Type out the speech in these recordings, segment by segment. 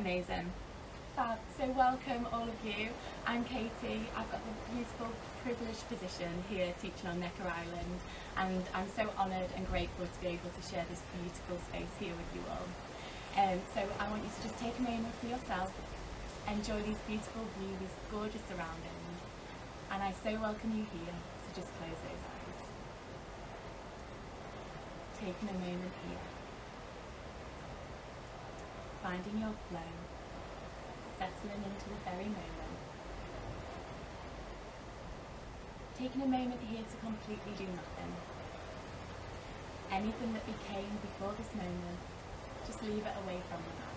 Amazing. Fab. So welcome all of you. I'm Katie. I've got the beautiful privileged position here teaching on Necker Island, and I'm so honoured and grateful to be able to share this beautiful space here with you all. So I want you to just take a moment for yourself, enjoy these beautiful views, these gorgeous surroundings, and I so welcome you here to just close those eyes. Taking a moment here, finding your flow, settling into the very moment. Taking a moment here to completely do nothing. Anything that became before this moment, just leave it away from you now.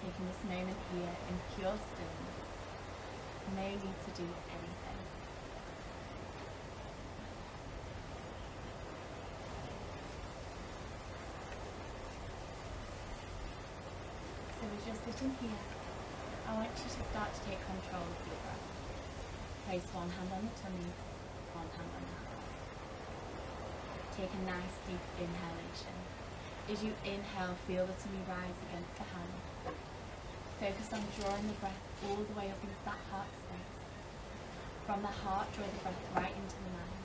Taking this moment here in pure stillness. No need to do anything. So as you're sitting here, I want you to start to take control of your breath. Place one hand on the tummy, one hand on the heart. Take a nice deep inhalation. As you inhale, feel the tummy rise against the hand. Focus on drawing the breath all the way up into that heart space. From the heart, draw the breath right into the mind.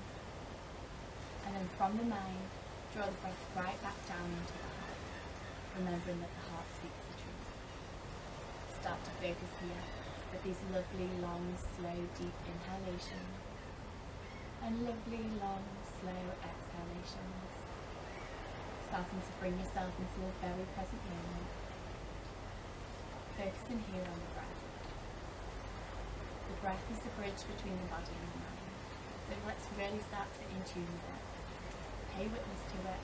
And then from the mind, draw the breath right back down into the heart, remembering that the heart speaks the truth. Start to focus here with these lovely, long, slow, deep inhalations and lovely, long, slow exhalations. Starting to bring yourself into the very present moment. Focusing here on the breath. The breath is the bridge between the body and the mind. So let's really start to in tune with it. Pay witness to it.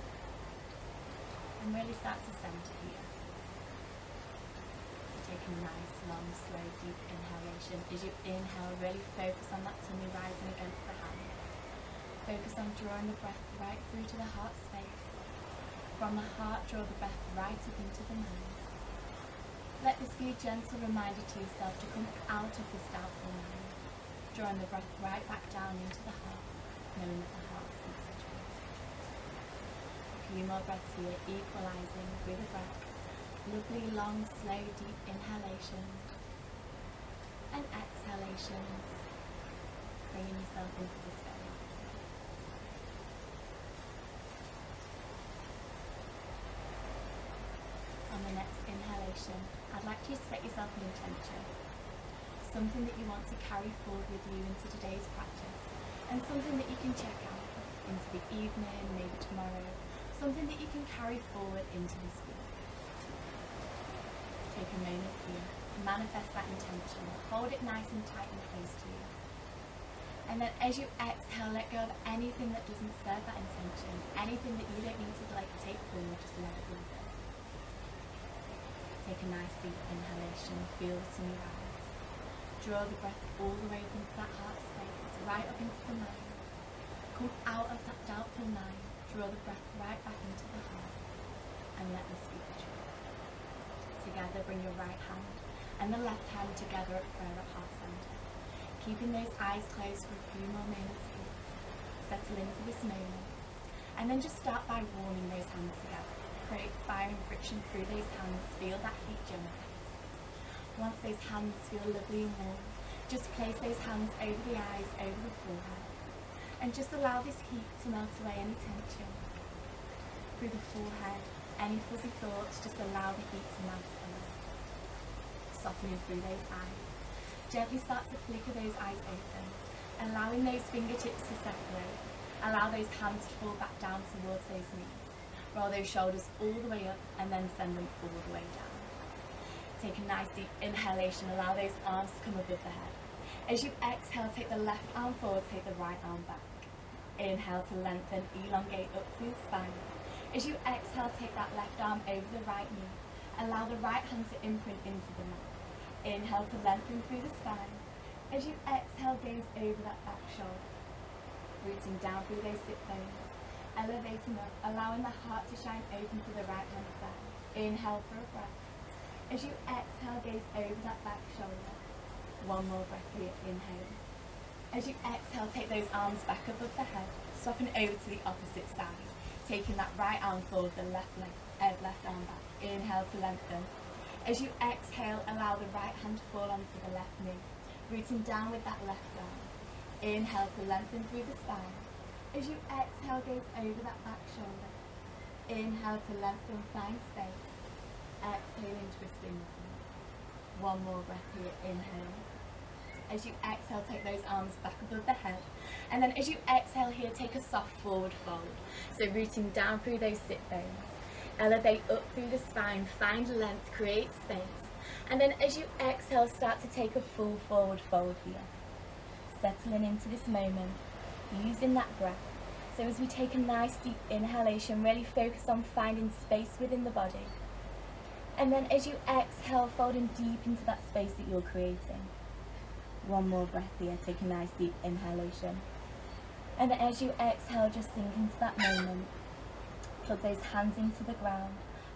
And really start to center here. So take a nice, long, slow, deep inhalation. As you inhale, really focus on that tummy rising against the hand. Focus on drawing the breath right through to the heart space. From the heart, draw the breath right up into the mind. Let this be a gentle reminder to yourself to come out of this doubtful mind, drawing the breath right back down into the heart, knowing that the heart speaks the truth. A few more breaths here, equalizing through the breath. Lovely, long, slow, deep inhalations and exhalations, bringing yourself into this space. On the next inhalation, I'd like you to set yourself an intention. Something that you want to carry forward with you into today's practice, and something that you can check out into the evening, maybe tomorrow, something that you can carry forward into this week. Take a moment here, manifest that intention, hold it nice and tight and close to you. And then as you exhale, let go of anything that doesn't serve that intention, anything that you don't need to take forward, just let it go. Take a nice deep inhalation, feel the tummy rise. Draw the breath all the way up into that heart space, right up into the mind. Come out of that doubtful mind, draw the breath right back into the heart, and let this be the truth. Together, bring your right hand and the left hand together at prayer at heart center. Keeping those eyes closed for a few more moments here. Settle into this moment, and then just start by warming those hands together. Create fire and friction through those hands, feel that heat generate. Once those hands feel lovely and warm, just place those hands over the eyes, over the forehead, and just allow this heat to melt away any tension. Through the forehead, any fuzzy thoughts, just allow the heat to melt away. Softening through those eyes. Gently start to flicker those eyes open, allowing those fingertips to separate. Allow those hands to fall back down towards those knees. Roll those shoulders all the way up and then send them all the way down. Take a nice deep inhalation, allow those arms to come above the head. As you exhale, take the left arm forward, take the right arm back. Inhale to lengthen, elongate up through the spine. As you exhale, take that left arm over the right knee. Allow the right hand to imprint into the mat. Inhale to lengthen through the spine. As you exhale, gaze over that back shoulder. Rooting down through those sit bones. Elevating up, allowing the heart to shine open to the right hand side. Inhale for a breath. As you exhale, gaze over that back shoulder. One more breath here, inhale. As you exhale, take those arms back above the head. Soften over to the opposite side. taking that right arm forward, the left arm back. Inhale to lengthen. As you exhale, allow the right hand to fall onto the left knee, rooting down with that left arm. Inhale to lengthen through the spine. As you exhale, gaze over that back shoulder. Inhale to lengthen, find space. Exhaling, twisting. One more breath here, inhale. As you exhale, take those arms back above the head. And then as you exhale here, take a soft forward fold. So rooting down through those sit bones. Elevate up through the spine, find length, create space. And then as you exhale, start to take a full forward fold here. Settling into this moment, using that breath. So as we take a nice deep inhalation, really focus on finding space within the body. And then as you exhale, folding deep into that space that you're creating. One more breath here, take a nice deep inhalation. And then as you exhale, just sink into that moment. Plug those hands into the ground.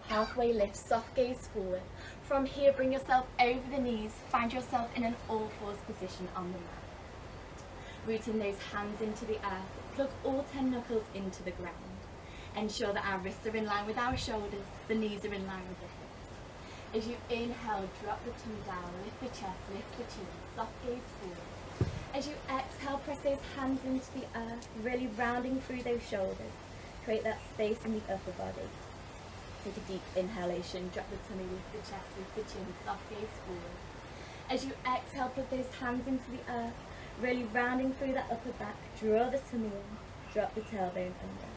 Halfway lift, soft gaze forward. From here, bring yourself over the knees. Find yourself in an all-fours position on the mat. Rooting those hands into the earth. Plug all 10 knuckles into the ground. Ensure that our wrists are in line with our shoulders. The knees are in line with the hips. As you inhale, drop the tongue down, lift the chest, lift the chin, soft gaze forward. As you exhale, press those hands into the earth, really rounding through those shoulders. Create that space in the upper body. Take a deep inhalation, drop the tummy, lift the chest, lift the chin, soft gaze forward. As you exhale, plug those hands into the earth, really rounding through that upper back, draw the tummy in, drop the tailbone under.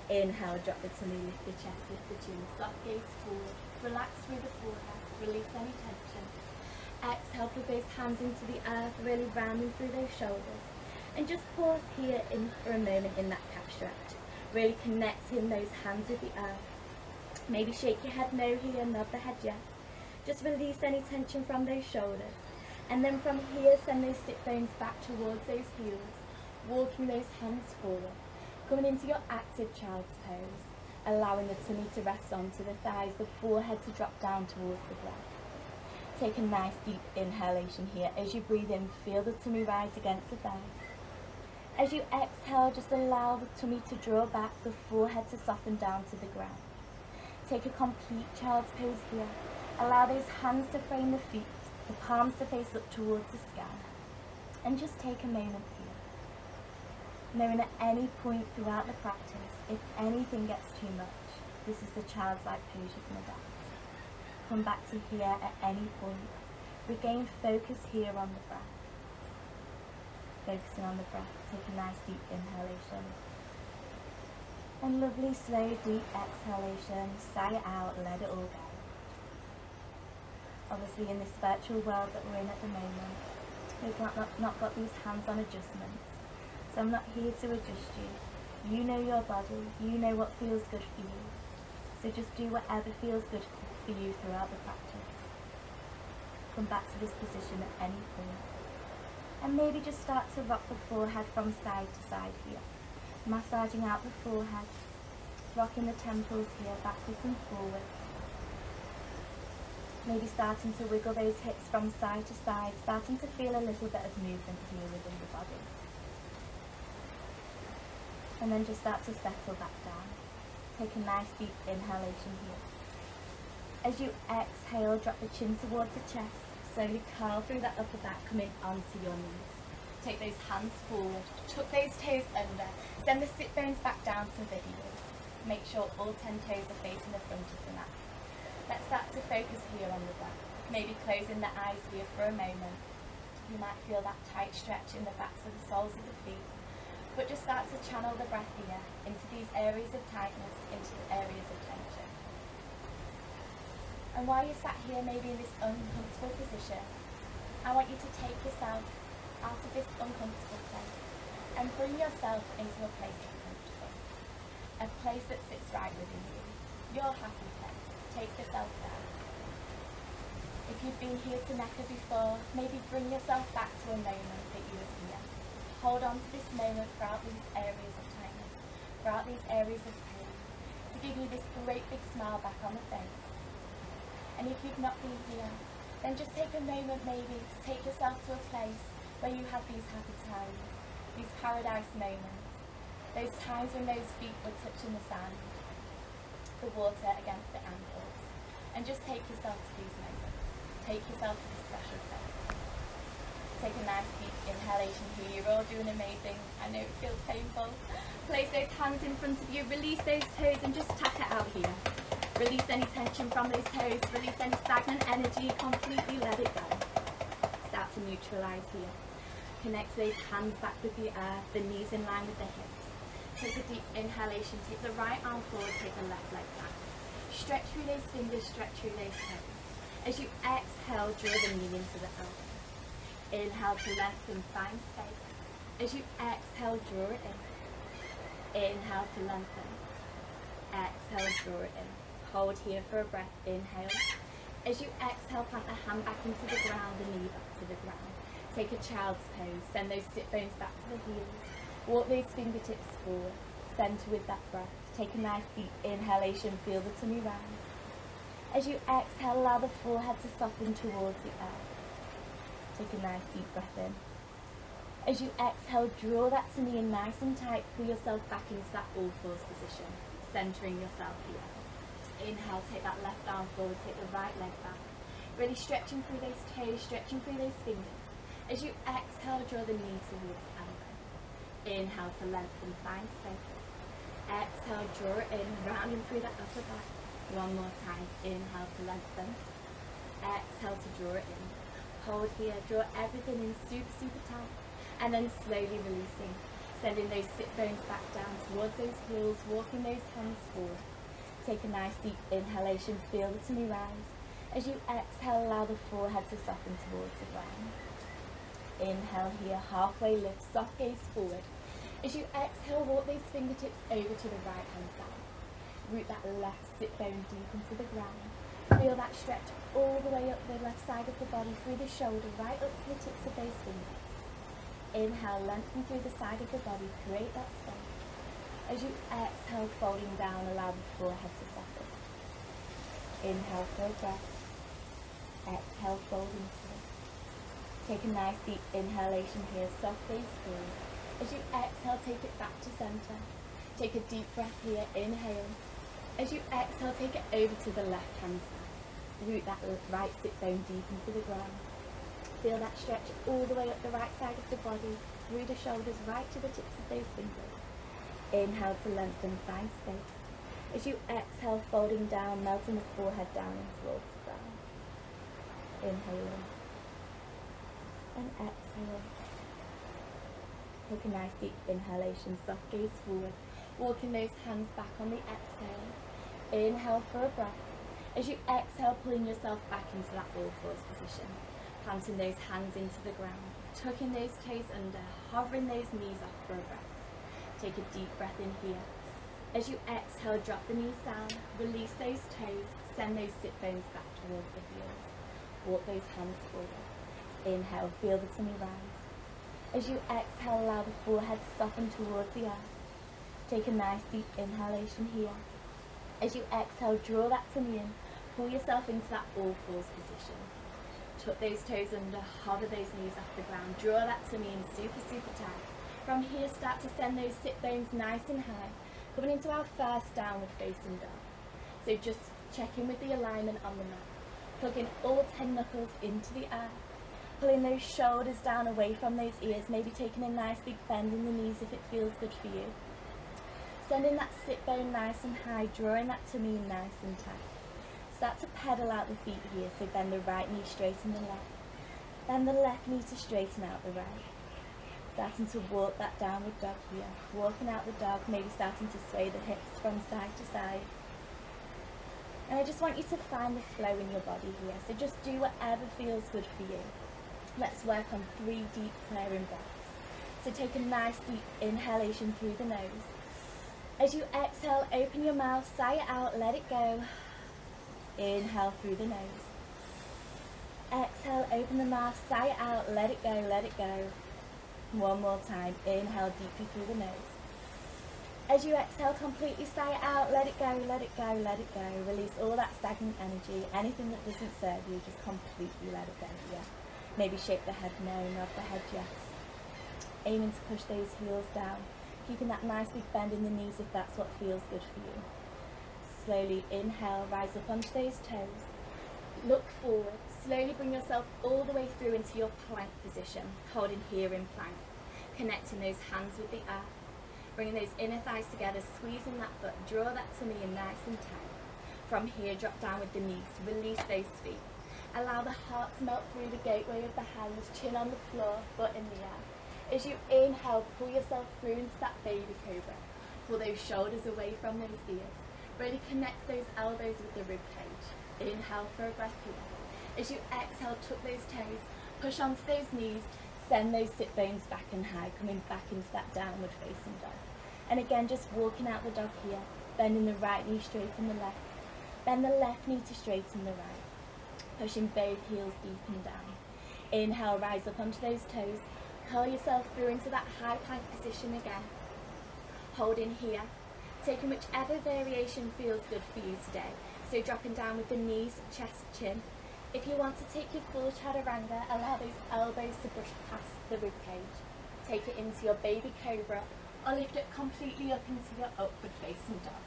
Inhale, drop the tummy, lift the chest, lift the chin, soft gaze forward. Relax through the forehead, release any tension. Exhale, plug those hands into the earth, really rounding through those shoulders. And just pause here for a moment in that calf stretch. Really connecting those hands with the earth. Maybe shake your head no here, nod the head yes. Just release any tension from those shoulders. And then from here, send those sit bones back towards those heels, walking those hands forward. Coming into your active child's pose. Allowing the tummy to rest onto the thighs, the forehead to drop down towards the ground. Take a nice deep inhalation here. As you breathe in, feel the tummy rise against the thighs. As you exhale, just allow the tummy to draw back, the forehead to soften down to the ground. Take a complete child's pose here. Allow those hands to frame the feet, the palms to face up towards the sky. And just take a moment here. Knowing at any point throughout the practice, if anything gets too much, this is the childlike pose you can adapt. Come back to here at any point. Regain focus here on the breath. Focusing on the breath, take a nice deep inhalation. And lovely, slow, deep exhalation. Sigh it out, let it all go. Obviously in this virtual world that we're in at the moment, we've not got these hands-on adjustments. So I'm not here to adjust you. You know your body, you know what feels good for you. So just do whatever feels good for you throughout the practice. Come back to this position at any point. And maybe just start to rock the forehead from side to side here. Massaging out the forehead, rocking the temples here, backwards and forwards. Maybe starting to wiggle those hips from side to side, starting to feel a little bit of movement here within the body. And then just start to settle back down. Take a nice deep inhalation here. As you exhale, drop the chin towards the chest. Slowly curl through that upper back, coming onto your knees. Take those hands forward, tuck those toes under. Send the sit bones back down to the heels. Make sure all 10 toes are facing the front of the mat. Let's start to focus here on the breath. Maybe closing the eyes here for a moment. You might feel that tight stretch in the backs of the soles of the feet. But just start to channel the breath here into these areas of tightness, into the areas of tension. And while you're sat here, maybe in this uncomfortable position, I want you to take yourself out of this uncomfortable place and bring yourself into a place that's comfortable. A place that sits right within you. Your happy place. Take yourself there. If you've been here to Mecca before, maybe bring yourself back to a moment that you was here. Hold on to this moment throughout these areas of tightness, throughout these areas of pain, to give you this great big smile back on the face. And if you've not been here, then just take a moment maybe to take yourself to a place where you have these happy times, these paradise moments. Those times when those feet were touching the sand, the water against the ankles. And just take yourself to these moments. Take yourself to this special place. Take a nice deep inhalation here. You're all doing amazing. I know it feels painful. Place those hands in front of you. Release those toes and just tap it out here. Release any tension from those toes. Release any stagnant energy. Completely let it go. Start to neutralize here. Connect those hands back with the earth. The knees in line with the hips. Take a deep inhalation. Take the right arm forward. Take the left leg back. Stretch through those fingers. Stretch through those toes. As you exhale, draw the knee into the elbow. Inhale to lengthen, find space. As you exhale, draw it in. Inhale to lengthen. Exhale, draw it in. Hold here for a breath. Inhale. As you exhale, plant the hand back into the ground, the knee back to the ground. Take a child's pose. Send those sit bones back to the heels. Walk those fingertips forward. Center with that breath. Take a nice deep inhalation. Feel the tummy rise. As you exhale, allow the forehead to soften towards the earth. Take a nice deep breath in. As you exhale, draw that tummy in nice and tight. Pull yourself back into that all fours position, centering yourself here. Inhale, take that left arm forward, take the right leg back. Really stretching through those toes, stretching through those fingers. As you exhale, draw the knee towards the elbow. Inhale to lengthen, find space. Exhale, draw it in, rounding through that upper back. One more time. Inhale to lengthen. Exhale to draw it in. Hold here, draw everything in super, super tight. And then slowly releasing. Sending those sit bones back down towards those heels, walking those hands forward. Take a nice deep inhalation, feel the tummy rise. As you exhale, allow the forehead to soften towards the ground. Inhale here, halfway lift, soft gaze forward. As you exhale, walk those fingertips over to the right hand side. Root that left sit bone deep into the ground. Feel that stretch all the way up the left side of the body, through the shoulder, right up to the tips of those fingers. Inhale, lengthen through the side of the body, create that space. As you exhale, folding down, allow the forehead to soften. Inhale for a breath. Exhale, fold into it. Take a nice deep inhalation here, soft gaze forward. As you exhale, take it back to center. Take a deep breath here, inhale. As you exhale, take it over to the left hand side. Root that right sit bone deep into the ground. Feel that stretch all the way up the right side of the body, through the shoulders, right to the tips of those fingers. Inhale to lengthen, find space. As you exhale, folding down, melting the forehead down and towards the ground. Inhaling. And exhale. Take a nice deep inhalation, soft gaze forward. Walking those hands back on the exhale. Inhale for a breath. As you exhale, pulling yourself back into that all fours position. Planting those hands into the ground. Tucking those toes under. Hovering those knees off for a breath. Take a deep breath in here. As you exhale, drop the knees down. Release those toes. Send those sit bones back towards the heels. Walk those hands forward. Inhale, feel the tummy rise. As you exhale, allow the forehead to soften towards the earth. Take a nice deep inhalation here. As you exhale, draw that tummy in. Pull yourself into that all fours position. Tuck those toes under, hover those knees off the ground. Draw that tummy in super, super tight. From here, start to send those sit bones nice and high. Coming into our first downward facing dog. So just check in with the alignment on the mat. Plugging all 10 knuckles into the earth. Pulling those shoulders down away from those ears. Maybe taking a nice big bend in the knees if it feels good for you. Sending that sit bone nice and high, drawing that tummy in nice and tight. Start to pedal out the feet here, so bend the right knee, straighten the left. Bend the left knee to straighten out the right. Starting to walk that downward dog here. Walking out the dog, maybe starting to sway the hips from side to side. And I just want you to find the flow in your body here, so just do whatever feels good for you. Let's work on 3 deep clearing breaths. So take a nice deep inhalation through the nose. As you exhale, open your mouth, sigh it out, let it go. Inhale through the nose. Exhale, open the mouth, sigh it out, let it go, let it go. One more time, inhale deeply through the nose. As you exhale, completely sigh it out, let it go, let it go, let it go. Release all that stagnant energy, anything that doesn't serve you, just completely let it go here. Maybe shake the head no, nod the head yes. Aiming to push those heels down. keeping that nice big bend in the knees if that's what feels good for you. Slowly inhale, rise up onto those toes. Look forward, slowly bring yourself all the way through into your plank position, holding here in plank. Connecting those hands with the earth, bringing those inner thighs together, squeezing that butt, draw that tummy in nice and tight. From here, drop down with the knees, release those feet. Allow the heart to melt through the gateway of the hands, chin on the floor, butt in the air. As you inhale, pull yourself through into that baby cobra. Pull those shoulders away from those ears. Really connect those elbows with the rib cage. Inhale for a breath here. As you exhale, tuck those toes, push onto those knees, send those sit bones back and high, coming back into that downward facing dog. And again, just walking out the dog here, bending the right knee straight and the left. Bend the left knee to straighten the right. Pushing both heels deep and down. Inhale, rise up onto those toes. Curl yourself through into that high plank position again. Holding here, taking whichever variation feels good for you today. So dropping down with the knees, chest, chin. If you want to take your full chaturanga, allow those elbows to brush past the rib cage. Take it into your baby cobra, or lift it completely up into your upward facing dog.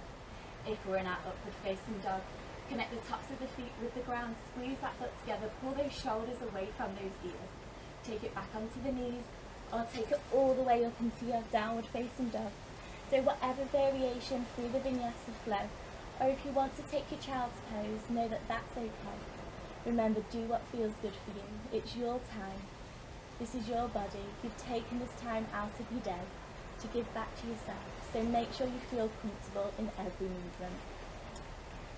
If we're in our upward facing dog, connect the tops of the feet with the ground, squeeze that butt together, pull those shoulders away from those ears. Take it back onto the knees, or take it all the way up into your downward facing dog. So whatever variation through the vinyasa flow, or if you want to take your child's pose, know that that's okay. Remember, do what feels good for you. It's your time. This is your body. You've taken this time out of your day to give back to yourself. So make sure you feel comfortable in every movement.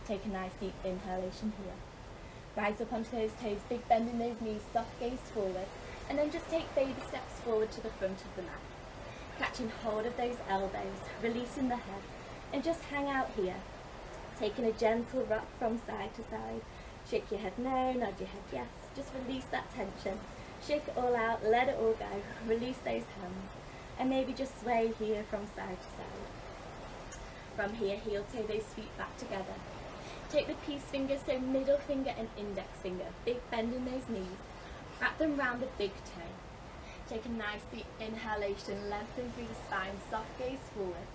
Take a nice deep inhalation here. Rise up onto those toes, big bend in those knees, soft gaze forward. And then just take baby steps forward to the front of the mat. Catching hold of those elbows, releasing the head. And just hang out here. Taking a gentle rock from side to side. Shake your head no, nod your head yes. Just release that tension. Shake it all out, let it all go. Release those hands. And maybe just sway here from side to side. From here, heel toe those feet back together. Take the peace fingers, so middle finger and index finger. Big bend in those knees. Wrap them round the big toe. Take a nice deep inhalation, lengthen through the spine, soft gaze forward.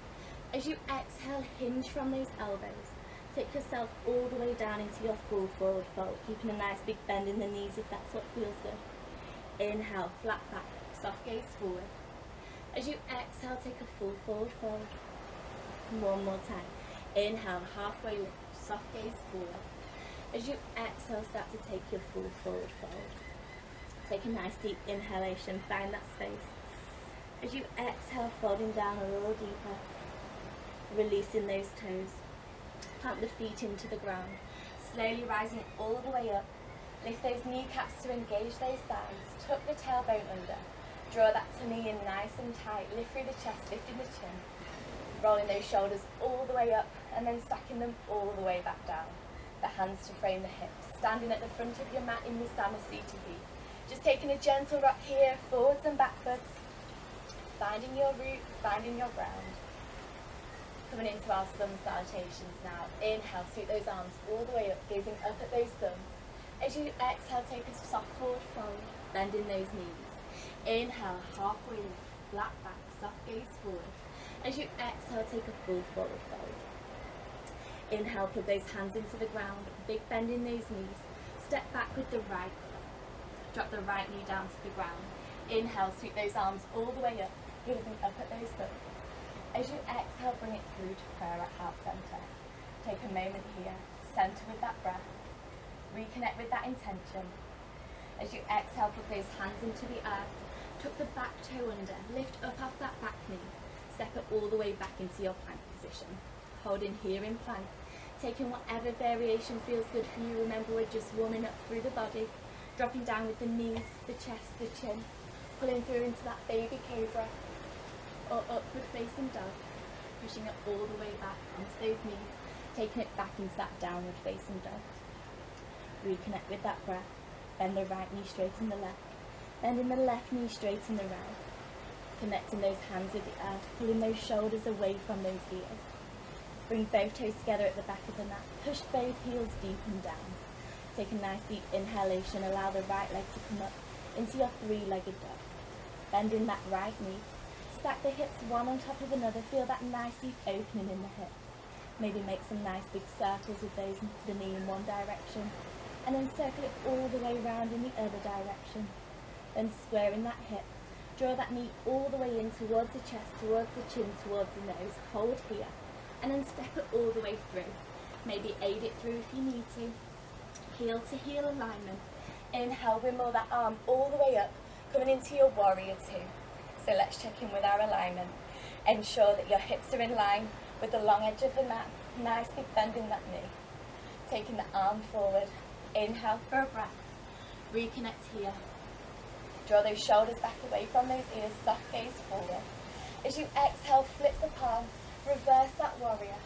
As you exhale, hinge from those elbows. Take yourself all the way down into your full forward fold, keeping a nice big bend in the knees if that's what feels good. Inhale, flat back, soft gaze forward. As you exhale, take a full forward fold. One more time. Inhale, halfway lift, soft gaze forward. As you exhale, start to take your full forward fold. Take a nice deep inhalation, find that space. As you exhale, folding down a little deeper. Releasing those toes. Plant the feet into the ground. Slowly rising all the way up. Lift those kneecaps to engage those thighs. Tuck the tailbone under. Draw that tummy in nice and tight. Lift through the chest, lifting the chin. Rolling those shoulders all the way up and then stacking them all the way back down. The hands to frame the hips. Standing at the front of your mat in your Samasthiti. Just taking a gentle rock here, forwards and backwards. Finding your root, finding your ground. Coming into our sun salutations now. Inhale, sweep those arms all the way up, gazing up at those thumbs. As you exhale, take a soft forward fold, bending those knees. Inhale, halfway lift, flat back, soft gaze forward. As you exhale, take a full forward fold. Inhale, put those hands into the ground, big bend in those knees. Step back with the right foot. Drop the right knee down to the ground. Inhale, sweep those arms all the way up, gazing up at those thumbs. As you exhale, bring it through to prayer at heart center. Take a moment here, center with that breath. Reconnect with that intention. As you exhale, put those hands into the earth. Tuck the back toe under, lift up off that back knee. Step it all the way back into your plank position. Holding here in plank. Taking whatever variation feels good for you. Remember, we're just warming up through the body. Dropping down with the knees, the chest, the chin. Pulling through into that baby cobra. Or upward facing dog, pushing it all the way back onto those knees, taking it back into that downward facing dog. Reconnect with that breath, bend the right knee straight in the left, bending the left knee straight in the right, connecting those hands with the earth, pulling those shoulders away from those ears. Bring both toes together at the back of the mat, push both heels deep and down. Take a nice deep inhalation, allow the right leg to come up into your three-legged dog. Bending that right knee, stack the hips one on top of another, feel that nice deep opening in the hips. Maybe make some nice big circles with the knee in one direction, and then circle it all the way round in the other direction. Then squaring that hip, draw that knee all the way in towards the chest, towards the chin, towards the nose, hold here, and then step it all the way through. Maybe aid it through if you need to. Heel to heel alignment. Inhale, wimble that arm all the way up, coming into your warrior two. So let's check in with our alignment. Ensure that your hips are in line with the long edge of the mat, nicely bending that knee. Taking the arm forward. Inhale for a breath. Reconnect here. Draw those shoulders back away from those ears, soft gaze forward. As you exhale, flip the palm, reverse that warrior.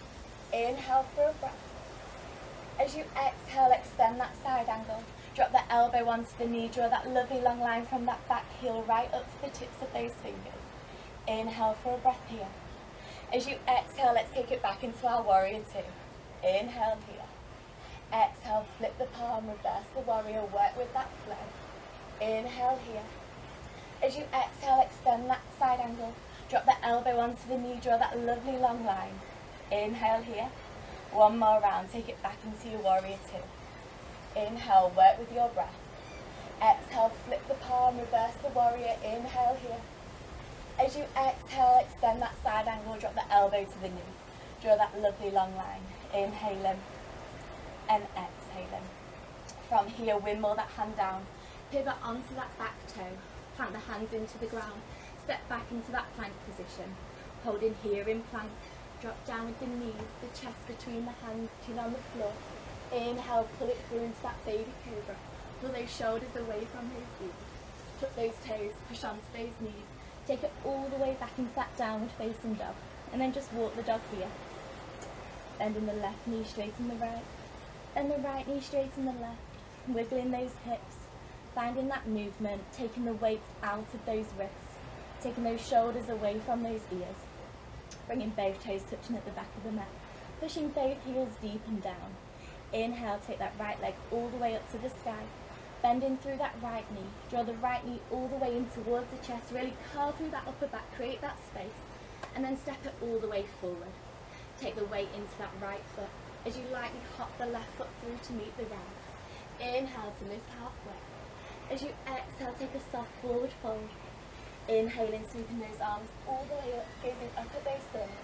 Inhale for a breath. As you exhale, extend that side angle. Drop the elbow onto the knee, draw that lovely long line from that back heel right up to the tips of those fingers. Inhale for a breath here. As you exhale, let's take it back into our warrior two. Inhale here. Exhale, flip the palm, reverse the warrior, work with that flow. Inhale here. As you exhale, extend that side angle. Drop the elbow onto the knee, draw that lovely long line. Inhale here. One more round, take it back into your warrior two. Inhale, work with your breath. Exhale, flip the palm, reverse the warrior. Inhale here. As you exhale, extend that side angle, drop the elbow to the knee. Draw that lovely long line. Inhaling and exhaling. From here, wimble that hand down. Pivot onto that back toe. Plant the hands into the ground. Step back into that plank position. Holding here in plank. Drop down with the knees, the chest between the hands, chin on the floor. Inhale, pull it through into that baby cobra. Pull those shoulders away from those knees. Tuck those toes, push onto those knees. Take it all the way back into that downward facing dog. And then just walk the dog here. Bending the left knee, straighten the right. And the right knee, straighten the left. Wiggling those hips. Finding that movement, taking the weight out of those wrists. Taking those shoulders away from those ears. Bringing both toes touching at the back of the mat. Pushing both heels deep and down. Inhale, take that right leg all the way up to the sky. Bending through that right knee. Draw the right knee all the way in towards the chest. Really curl through that upper back, create that space. And then step it all the way forward. Take the weight into that right foot. As you lightly hop the left foot through to meet the right. Inhale to lift halfway. As you exhale, take a soft forward fold. Inhaling, sweeping those arms all the way up, gazing up at those thumbs.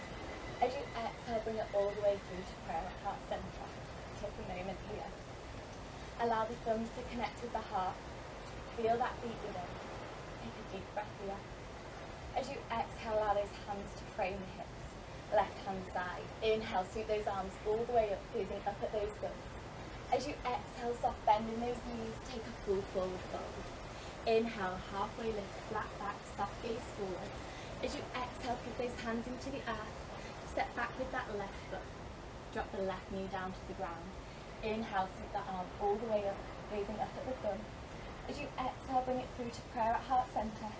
As you exhale, bring it all the way through to prayer at heart centre. Take a moment here. Allow the thumbs to connect with the heart. Feel that beat within. Take a deep breath here. As you exhale, allow those hands to frame the hips. Left hand side. Inhale, sweep those arms all the way up, gazing up at those thumbs. As you exhale, soft bend in those knees, take a full forward fold. Inhale, halfway lift, flat back, soft gaze forward. As you exhale, put those hands into the earth. Step back with that left foot. Drop the left knee down to the ground. Inhale, sweep that arm all the way up, raising up at the thumb. As you exhale, bring it through to prayer at heart centre.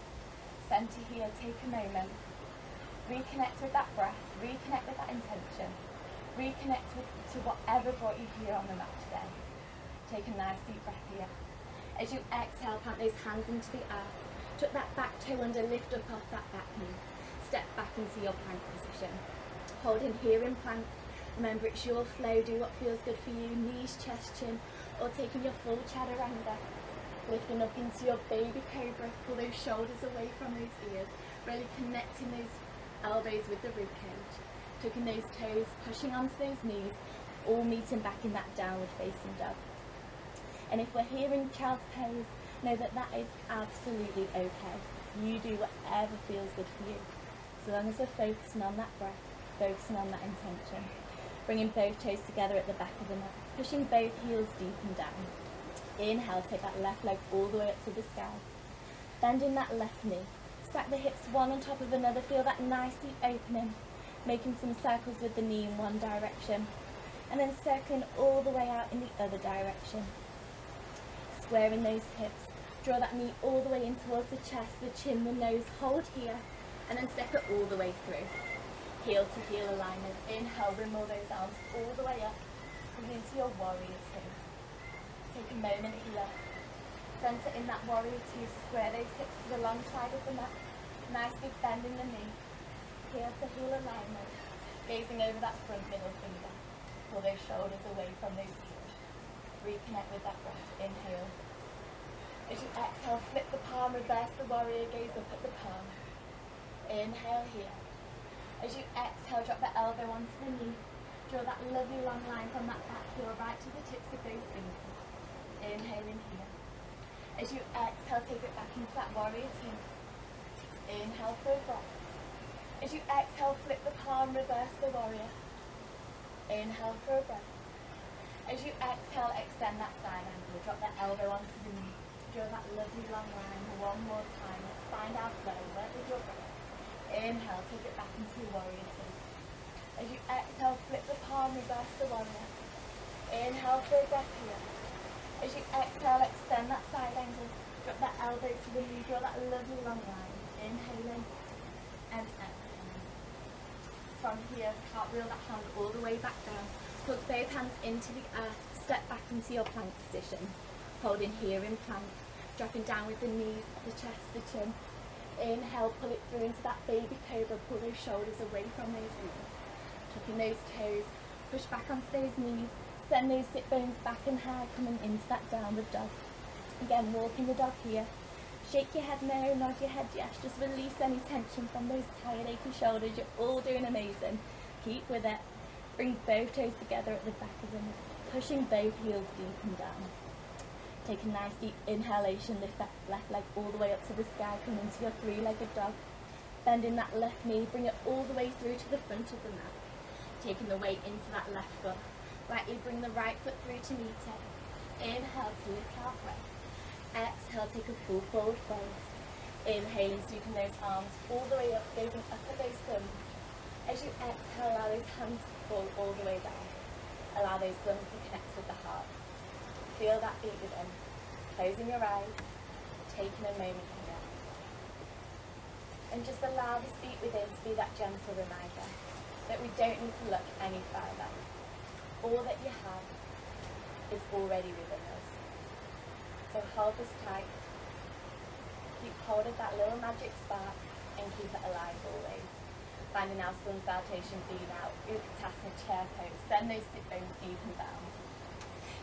Centre here, take a moment. Reconnect with that breath, reconnect with that intention. Reconnect to whatever brought you here on the mat today. Take a nice deep breath here. As you exhale, plant those hands into the earth. Tuck that back toe under, lift up off that back knee. Step back into your plank position. Holding here in plank. Remember, it's your flow, do what feels good for you, knees, chest, chin, or taking your full chaturanga. Lifting up into your baby cobra, pull those shoulders away from those ears, really connecting those elbows with the rib cage. Tucking those toes, pushing onto those knees, all meeting back in that downward facing dog. And if we're here in child's pose, know that that is absolutely okay. You do whatever feels good for you. So long as we're focusing on that breath, focusing on that intention. Bringing both toes together at the back of the mat, pushing both heels deep and down. Inhale, take that left leg all the way up to the sky. Bending that left knee. Stack the hips one on top of another, feel that nice deep opening. Making some circles with the knee in one direction. And then circling all the way out in the other direction. Squaring those hips. Draw that knee all the way in towards the chest, the chin, the nose. Hold here. And then step it all the way through. Heel to heel alignment. Inhale, wimble those arms all the way up. Come into your warrior two. Take a moment here. Centre in that warrior two. Square those hips to the long side of the mat. Nice big bend in the knee. Heel to heel alignment. Gazing over that front middle finger. Pull those shoulders away from those heels. Reconnect with that breath. Inhale. As you exhale, flip the palm, reverse the warrior, gaze up at the palm. Inhale here. As you exhale, drop the elbow onto the knee. Draw that lovely long line from that back heel right to the tips of those fingers. Inhale in here. As you exhale, take it back into that warrior two. Inhale for a breath. As you exhale, flip the palm, reverse the warrior. Inhale for a breath. As you exhale, extend that side angle. Drop the elbow onto the knee. Draw that lovely long line one more time. Let's find our flow. Work with your breath. Inhale, take it back into warrior two. As you exhale, flip the palm, reverse the warrior. Inhale for a breath here. As you exhale, extend that side angle. Drop that elbow to the knee. Draw that lovely long line. Inhaling and exhaling. From here, cartwheel that hand all the way back down. Hook both hands into the earth. Step back into your plank position. Holding here in plank. Dropping down with the knees, the chest, the chin. Inhale, pull it through into that baby cobra. Pull those shoulders away from those knees. Tucking those toes. Push back onto those knees. Send those sit bones back and high, coming into that downward dog. Again, walking the dog here. Shake your head no, nod your head yes. Just release any tension from those tired, achy shoulders. You're all doing amazing. Keep with it. Bring both toes together at the back of the neck. Pushing both heels deep and down. Take a nice deep inhalation. Lift that left leg all the way up to the sky. Come into your three-legged dog. Bending that left knee. Bring it all the way through to the front of the mat. Taking the weight into that left foot. Lightly bring the right foot through to meet it. Inhale to lift halfway. Exhale, take a full forward fold. Inhaling, sweeping those arms all the way up, gazing up at those thumbs. As you exhale, allow those hands to fall all the way down. Allow those thumbs to connect with the heart. Feel that beat within. Closing your eyes, taking a moment here. And just allow this beat within to be that gentle reminder that we don't need to look any further. All that you have is already within us. So hold this tight, keep hold of that little magic spark and keep it alive always. Finding our sun salutation, breathe out, Utkatasana chair pose, send those sit bones deep and down.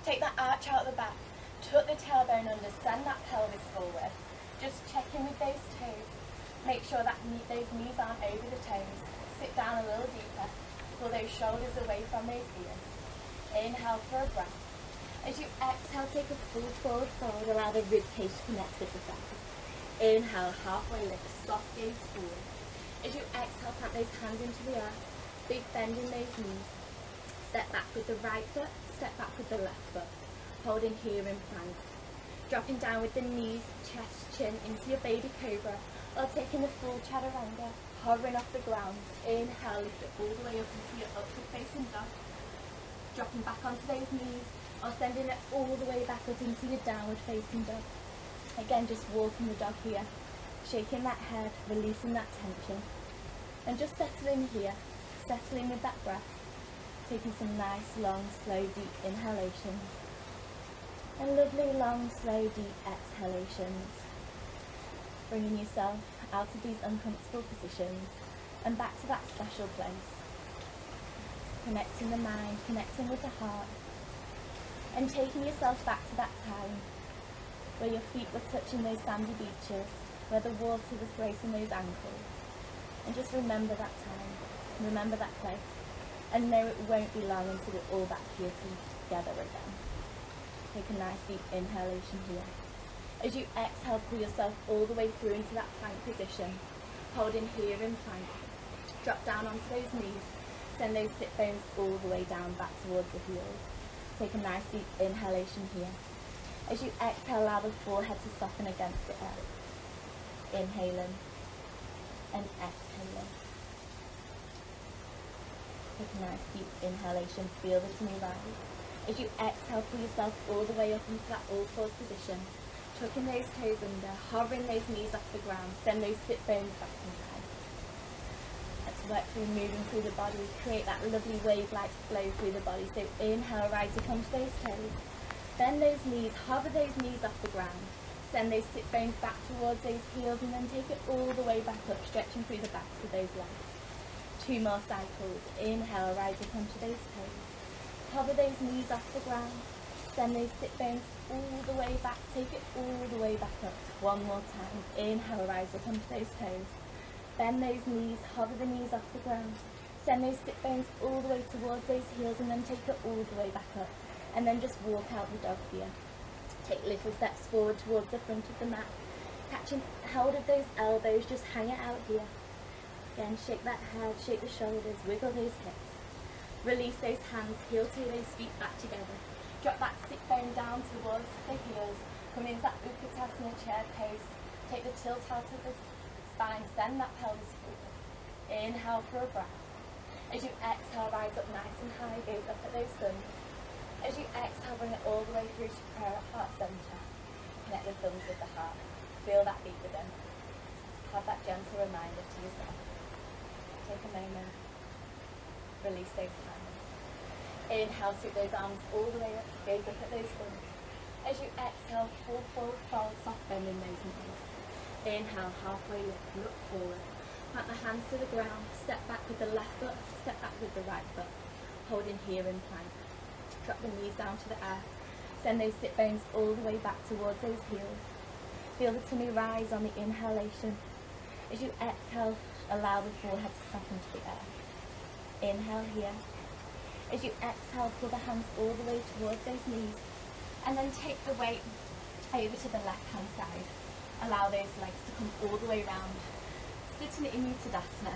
Take that arch out the back, tuck the tailbone under, send that pelvis forward. Just check in with those toes, make sure that those knees aren't over the toes. Sit down a little deeper, pull those shoulders away from those ears. Inhale for a breath. As you exhale, take a full forward fold, allow the rib cage to connect with the thighs. Inhale, halfway lift, soft gaze forward. As you exhale, plant those hands into the earth, big bend in those knees. Step back with the right foot, step back with the left foot. Holding here in plank. Dropping down with the knees, chest, chin into your baby cobra, or taking the full chaturanga, hovering off the ground. Inhale, lift it all the way up into your upward facing dog. Dropping back onto those knees, or sending it all the way back up into your downward facing dog. Again, just walking the dog here, shaking that head, releasing that tension, and just settling here, settling with that breath, taking some nice, long, slow, deep inhalations, and lovely, long, slow, deep exhalations. Bringing yourself out of these uncomfortable positions and back to that special place. Connecting the mind, connecting with the heart, and taking yourself back to that time where your feet were touching those sandy beaches, where the water was bracing those ankles. And just remember that time, remember that place, and know it won't be long until we're all back here together again. Take a nice deep inhalation here. As you exhale, pull yourself all the way through into that plank position, holding here in plank. Drop down onto those knees, send those sit bones all the way down back towards the heels. Take a nice deep inhalation here. As you exhale, allow the forehead to soften against the earth. Inhaling and exhaling. Take a nice deep inhalation, feel the tummy rise. As you exhale, pull yourself all the way up into that all-fours position, tucking those toes under, hovering those knees off the ground, send those sit bones back and high. Let's work through moving through the body, create that lovely wave-like flow through the body. So inhale, rise up onto those toes, bend those knees, hover those knees off the ground, Send those sit bones back towards those heels and then take it all the way back up, stretching through the backs of those legs. 2 more cycles. Inhale, rise up onto those toes. Hover those knees off the ground. Send those sit bones all the way back. Take it all the way back up. 1 more time. Inhale, rise up onto those toes. Bend those knees, hover the knees off the ground. Send those sit bones all the way towards those heels and then take it all the way back up. And then just walk out the dog here. Take little steps forward towards the front of the mat. Catching hold of those elbows, just hang it out here. Again, shake that head, shake the shoulders, wiggle those hips. Release those hands, heel to those feet back together. Drop that sit bone down towards the heels. Come into that Utkatasana chair pose. Take the tilt out of the spine, send that pelvis forward. Inhale for a breath. As you exhale, rise up nice and high, gaze up at those thumbs. As you exhale, bring it all the way through to prayer at heart center. Connect the thumbs with the heart. Feel that beat within. Have that gentle reminder to yourself. Take a moment. Release those hands. Inhale, sweep those arms all the way up. Gaze up at those thumbs. As you exhale, full forward fold, soft bend in those knees. Inhale, halfway lift, look forward. Plant the hands to the ground. Step back with the left foot. Step back with the right foot. Holding here in plank. Drop the knees down to the earth. Send those sit bones all the way back towards those heels. Feel the tummy rise on the inhalation. As you exhale, allow the forehead to soften to the earth. Inhale here. As you exhale, pull the hands all the way towards those knees. And then take the weight over to the left hand side. Allow those legs to come all the way round. Sitting in Utkatasana,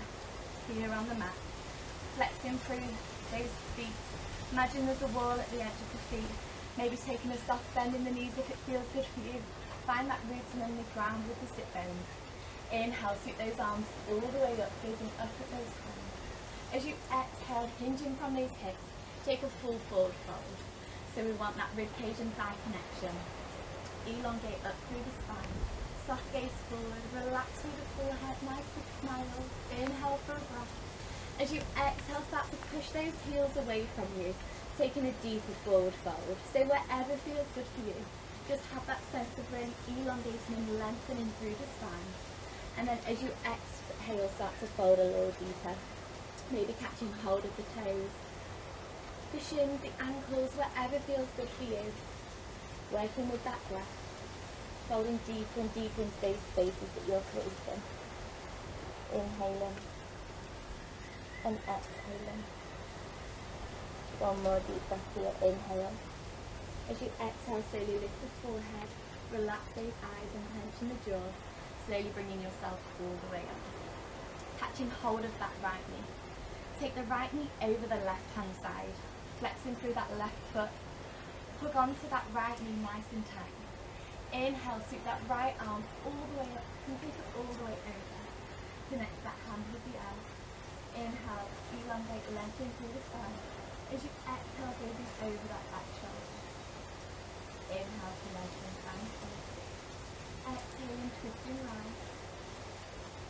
here on the mat. Flexing through those feet. Imagine there's a wall at the edge of the feet. Maybe taking a soft bend in the knees if it feels good for you. Find that rooting in the ground with the sit bones. Inhale, sweep those arms all the way up, gazing up at those hands. As you exhale, hinging from those hips, take a full forward fold. So we want that rib cage and thigh connection. Elongate up through the spine. Soft gaze forward, relax through the forehead, nice big smiles. Inhale for a breath. As you exhale, start to push those heels away from you, taking a deeper forward fold. So wherever feels good for you, just have that sense of really elongating and lengthening through the spine. And then as you exhale, start to fold a little deeper. Maybe catching hold of the toes, the shins, the ankles, wherever feels good for you. Working with that breath. Folding deeper and deeper into those spaces that you're creating. Inhaling. And exhaling. 1 more deep breath here. Inhale. As you exhale, slowly lift the forehead, relax those eyes and clenching the jaw, slowly bringing yourself all the way up. Catching hold of that right knee. Take the right knee over the left hand side, flexing through that left foot. Hook onto that right knee nice and tight. Inhale, sweep that right arm all the way up, and take it all the way over. Connect that hand with the earth. Inhale, elongate, lengthen through the spine. As you exhale, gazing over that back shoulder. Inhale to lengthen and forward. Exhaling, twisting round.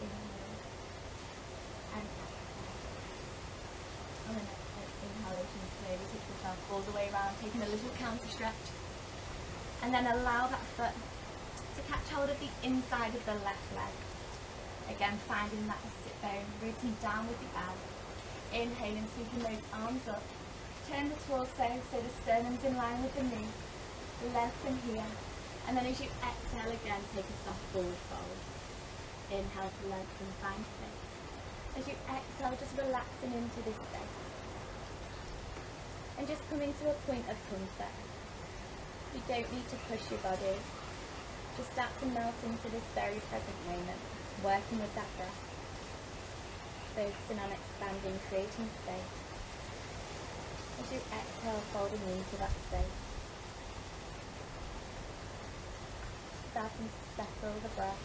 Inhale. And exhale. On the next inhalation, slowly take yourself all the way around, taking a little counter stretch. And then allow that foot to catch hold of the inside of the left leg. Again, finding that sit bone, rooting down with the earth. Inhaling, sweeping those arms up. Turn the torso so the sternum's in line with the knee. Lengthen here. And then as you exhale again, take a soft forward fold. Inhale to lengthen, find space. As you exhale, just relaxing into this space. And just coming to a point of comfort. You don't need to push your body. Just start to melt into this very present moment, working with that breath. Focusing on expanding, creating space. As you exhale, folding into that space. Starting to settle the breath,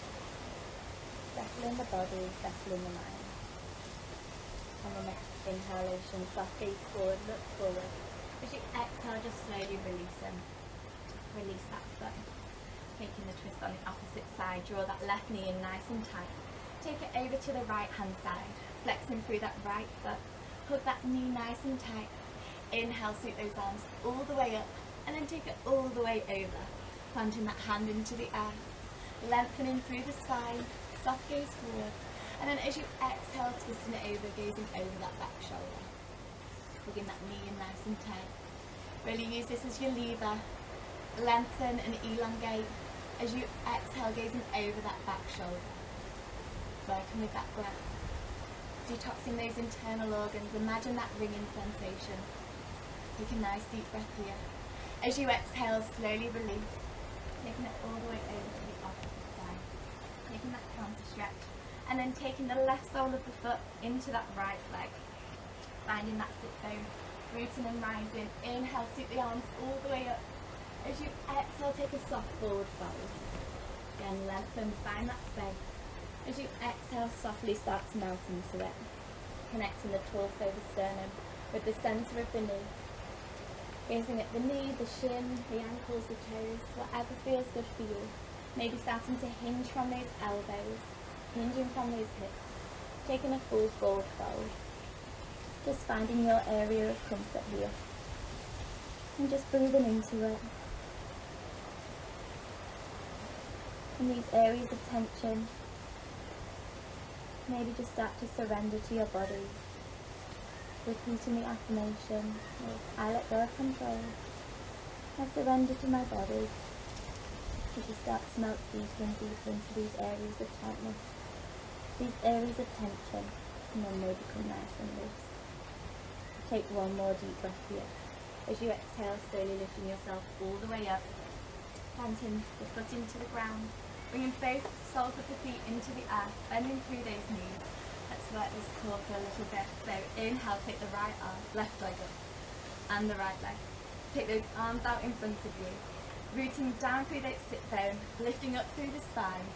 settling the body, settling the mind. On the next inhalation, soft gaze forward, look forward. As you exhale, just slowly releasing. Release that foot. Taking the twist on the opposite side, draw that left knee in nice and tight. Take it over to the right hand side, flexing through that right foot. Hug that knee nice and tight. Inhale, sweep those arms all the way up, and then take it all the way over. Planting that hand into the earth. lengthening through the spine, soft gaze forward, and then as you exhale, twisting it over, gazing over that back shoulder. Hugging that knee in nice and tight. Really use this as your lever. Lengthen and elongate as you exhale, gazing over that back shoulder. Working with that breath. Detoxing those internal organs. Imagine that ringing sensation. Take a nice deep breath here. As you exhale, slowly release. Taking it all the way over to the opposite side. Taking that counter stretch. And then taking the left sole of the foot into that right leg. Finding that sit bone. Rooting and rising. Inhale, sweep the arms all the way up. As you exhale, take a soft forward fold. Again, lengthen, find that space. As you exhale, softly start to melt into it. Connecting the torso, the sternum, with the centre of the knee. Gazing at the knee, the shin, the ankles, the toes, whatever feels good for you. Maybe starting to hinge from those elbows, hinging from those hips. Taking a full forward fold. Just finding your area of comfort here. And just breathing into it. In these areas of tension, maybe just start to surrender to your body. Repeating the affirmation of, I let go of control. I surrender to my body. You just start to melt deeper and deeper into these areas of tightness, these areas of tension, and then they become nice and loose. Take one more deep breath here. As you exhale, slowly lifting yourself all the way up, planting the foot into the ground, bringing both soles of the feet into the earth, bending through those knees. Let's work this core for a little bit. So inhale, take the right arm, left leg up, and the right leg. Take those arms out in front of you, rooting down through that sit bone, lifting up through the spine.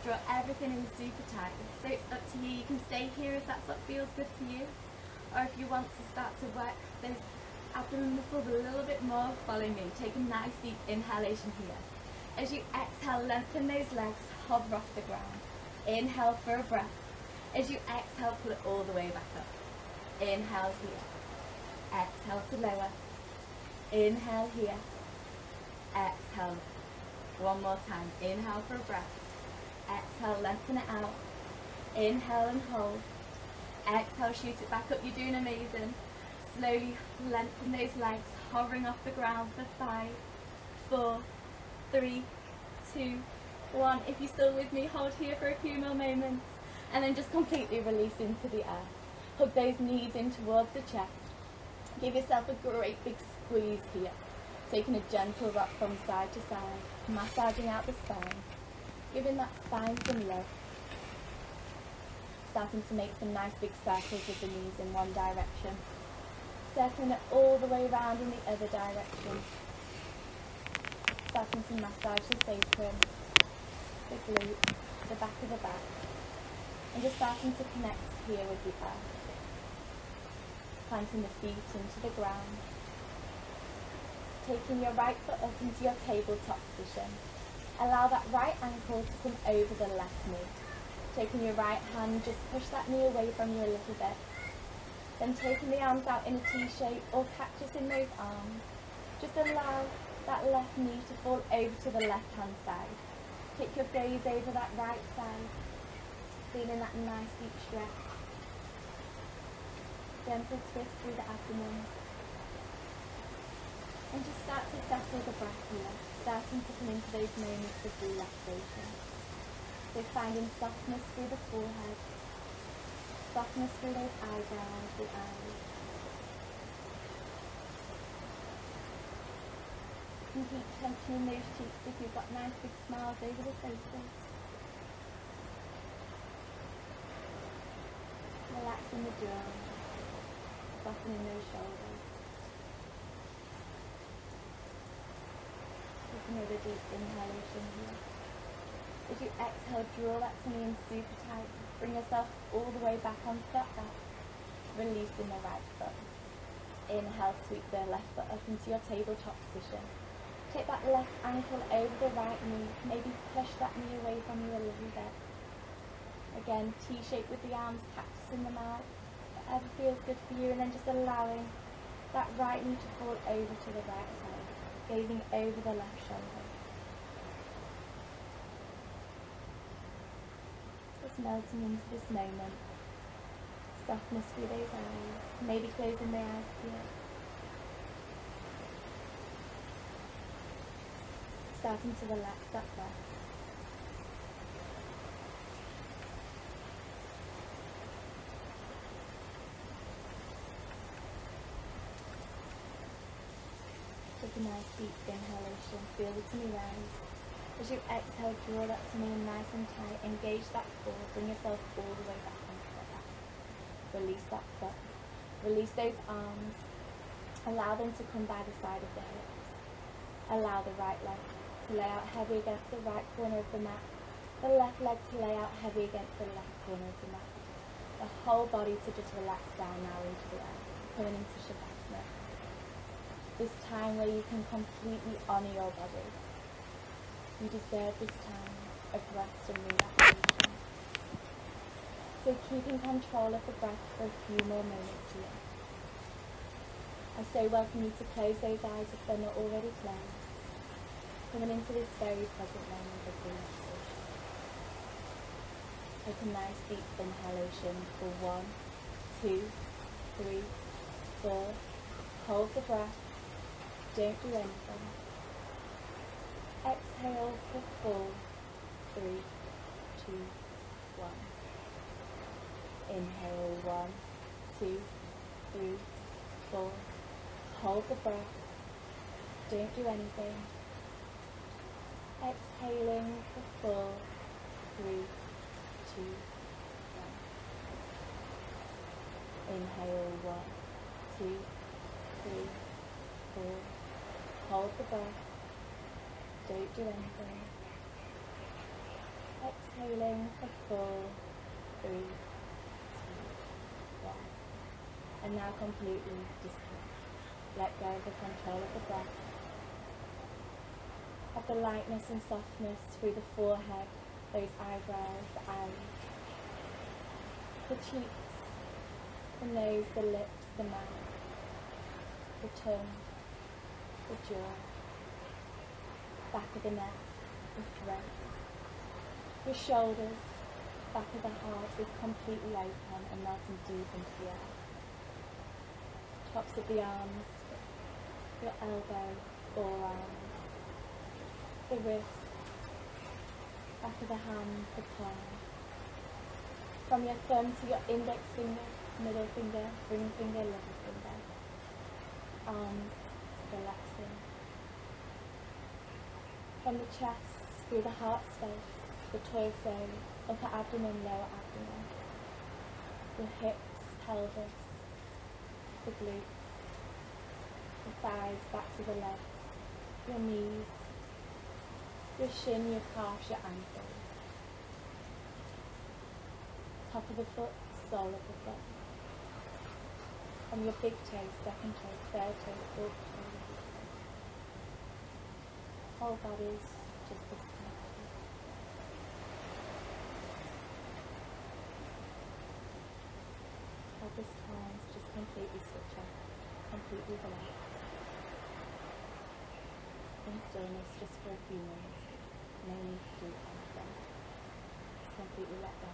Draw everything in super tight. So it's up to you. You can stay here if that's what feels good for you. Or if you want to start to work those abdomen muscles a little bit more, follow me. Take a nice deep inhalation here. As you exhale, lengthen those legs, hover off the ground. Inhale for a breath. As you exhale, pull it all the way back up. Inhale here. Exhale to lower. Inhale here. Exhale. One more time. Inhale for a breath. Exhale, lengthen it out. Inhale and hold. Exhale, shoot it back up. You're doing amazing. Slowly lengthen those legs, hovering off the ground for 5, 4, 3, 2, 1. If you're still with me, hold here for a few more moments. And then just completely release into the earth. Hug those knees in towards the chest. Give yourself a great big squeeze here. Taking a gentle rock from side to side, massaging out the spine. Giving that spine some love. Starting to make some nice big circles with the knees in one direction. Circling it all the way around in the other direction. Starting to massage the sacrum, the glutes, the back of the back. And just starting to connect here with the earth. Planting the feet into the ground. Taking your right foot up into your tabletop position. Allow that right ankle to come over the left knee. Taking your right hand, just push that knee away from you a little bit. Then taking the arms out in a T shape or cactus in those arms. Just allow that left knee to fall over to the left hand side. Take your gaze over that right side. Feeling that nice deep stretch. Gentle twist through the abdomen. And just start to settle the breath here. Starting to come into those moments of relaxation. So finding softness through the forehead. Softness through those eyebrows, the eyes. And keep tensioning those cheeks if you've got nice big smiles over the faces. Relaxing the jaw, softening those shoulders. Take another deep inhalation here. As you exhale, draw that tummy in super tight. Bring yourself all the way back onto that back. Releasing the right foot. Inhale, sweep the left foot up into your tabletop position. Take that left ankle over the right knee. Maybe push that knee away from you a little bit. Again, T-shape with the arms, cactus in the mouth, whatever feels good for you, and then just allowing that right knee to fall over to the right side, gazing over the left shoulder. melting into this moment. Softness through those eyes, maybe closing their eyes here. Starting to relax that breath. Take a nice deep inhalation, feel the tummy rise. As you exhale, draw that tummy in nice and tight, engage that core, bring yourself all the way back onto the back. Release that foot, release those arms, allow them to come by the side of the hips. Allow the right leg to lay out heavy against the right corner of the mat, the left leg to lay out heavy against the left corner of the mat. The whole body to just relax down now into the earth, coming into Shavasana. This time where you can completely honour your body. You deserve this time of rest and relaxation. So keep in control of the breath for a few more moments here. I so welcome you to close those eyes if they're not already closed, coming into this very present moment of relaxation. Take a nice deep inhalation for 1, 2, 3, 4. Hold the breath. Don't do anything. Exhale for 4, 3, 2, 1. Inhale 1, 2, 3, 4. Hold the breath. Don't do anything. Exhaling for 4, 3, 2, 1. Inhale 1, 2, 3, 4. Hold the breath. Don't do anything. Exhaling for 4, 3, 2, 1. And now completely disconnect. Let go of the control of the breath. Of the lightness and softness through the forehead, those eyebrows, the eyes, the cheeks, the nose, the lips, the mouth, the tongue, the jaw, back of the neck, the throat, the shoulders, back of the heart is completely open and melting deep into the earth. Tops of the arms, your elbow, forearm, the wrist, back of the hand, the palm. From your thumb to your index finger, middle finger, ring finger, little finger. Arms relaxing. From the chest, through the heart space, the torso, upper abdomen, lower abdomen. The hips, pelvis, the glutes, the thighs, backs of the legs, your knees, your shin, your calves, your ankles. Top of the foot, sole of the foot. From your big toe, second toe, third toe, fourth toe. Whole body's just disconnected. At this time, just completely switch off, completely relax. In stillness just for a few minutes. No need to do anything. Just completely let go.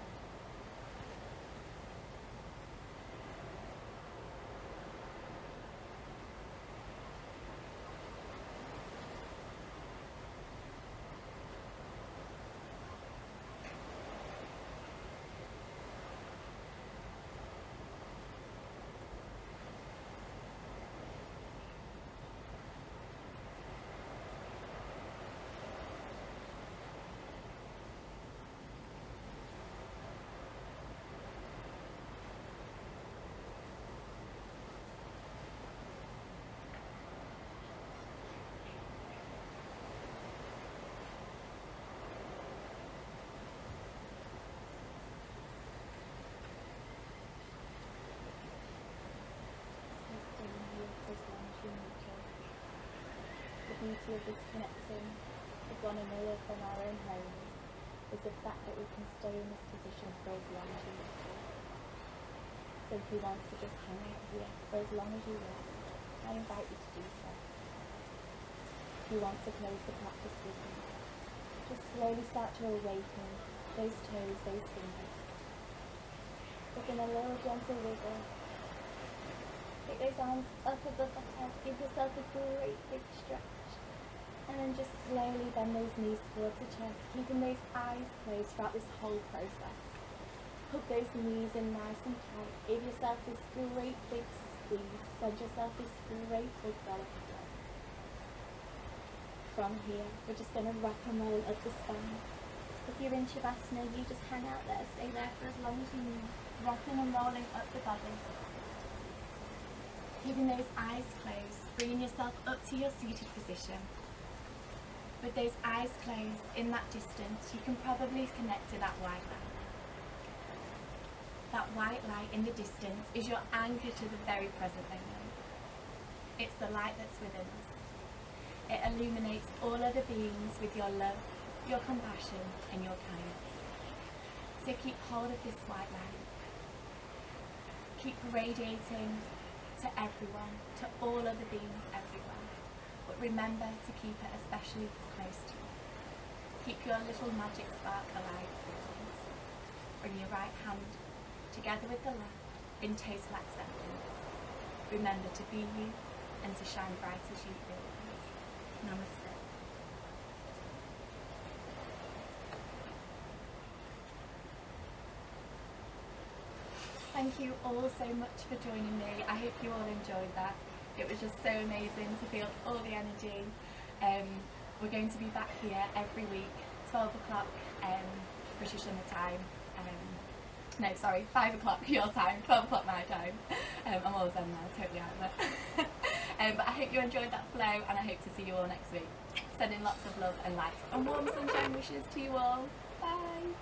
The beauty of disconnecting with one another from our own homes is the fact that we can stay in this position for as long as you want to. So if you want to just hang out here for as long as you want, I invite you to do so. If you want to close the practice with me, just slowly start to awaken those toes, those fingers. Begin a little gentle wiggle. Take those arms up above the head, give yourself a great big stretch. And then just slowly bend those knees towards the chest, keeping those eyes closed throughout this whole process. Hug those knees in nice and tight. Give yourself this great big squeeze. Send yourself this great big dollop of love. From here, we're just going to rock and roll up the spine. If you're in Shavasana, you just hang out there. Stay there for as long as you need. Rocking and rolling up the body. Keeping those eyes closed. Bringing yourself up to your seated position. With those eyes closed, in that distance, you can probably connect to that white light. That white light in the distance is your anchor to the very present moment. It's the light that's within us. It illuminates all other beings with your love, your compassion, and your kindness. So keep hold of this white light. Keep radiating to everyone, to all other beings everywhere. But remember to keep it especially close to you. Keep your little magic spark alive, please. Bring your right hand together with the left in total acceptance. Remember to be you and to shine bright as you always. Namaste. Thank you all so much for joining me. I hope you all enjoyed that. It was just so amazing to feel all the energy. We're going to be back here every week, 12 o'clock British summer time. 5 o'clock your time, 12 o'clock my time. I'm all done now, totally out of it. But I hope you enjoyed that flow, and I hope to see you all next week. Sending lots of love and light and warm sunshine wishes to you all. Bye!